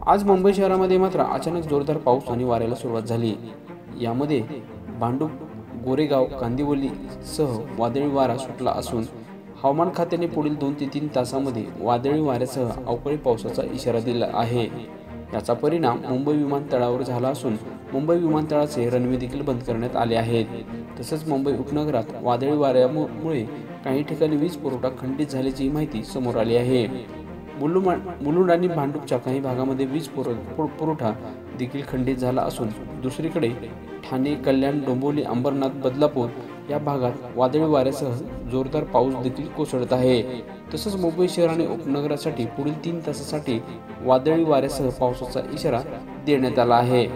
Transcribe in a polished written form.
आज मुंबई शहरामध्ये मात्र अचानक जोरदार पाऊस आणि वाऱ्याला सुरुवात झाली। यामध्ये भांडूप, गोरेगाव, कांदिवली सह वादळी वारा सुटला असून हवामान खात्याने पुढील 2 ते 3 तासांमध्ये वादळी वाऱ्यासह अवकाळी पावसाचा इशारा दिला आहे। याचा परिणाम मुंबई विमानतळावर झाला असून मुंबई विमानतळाचे रनवे देखील बंद करण्यात आले आहेत। तसेच मुंबई उपनगरात वादळी वाऱ्यामुळे काही ठिकाणी वीज पुरवठा खंडित झाल्याची माहिती समोर आली आहे। मुलुंड आणि भांडूपच्या काही भागामध्ये वीज पुरवठा देखील खंडित झाला असून दुसरीकडे ठाणे, कल्याण, डोंबिवली, अंबरनाथ, बदलापूर या भागात वादळी वाऱ्यासह जोरदार पाऊस देखील कोसळत आहे। तसंच मुंबई शहर आणि उपनगरासाठी पुढील 3 तासासाठी वादळी वाऱ्यासह पावसाचा इशारा देण्यात आला आहे।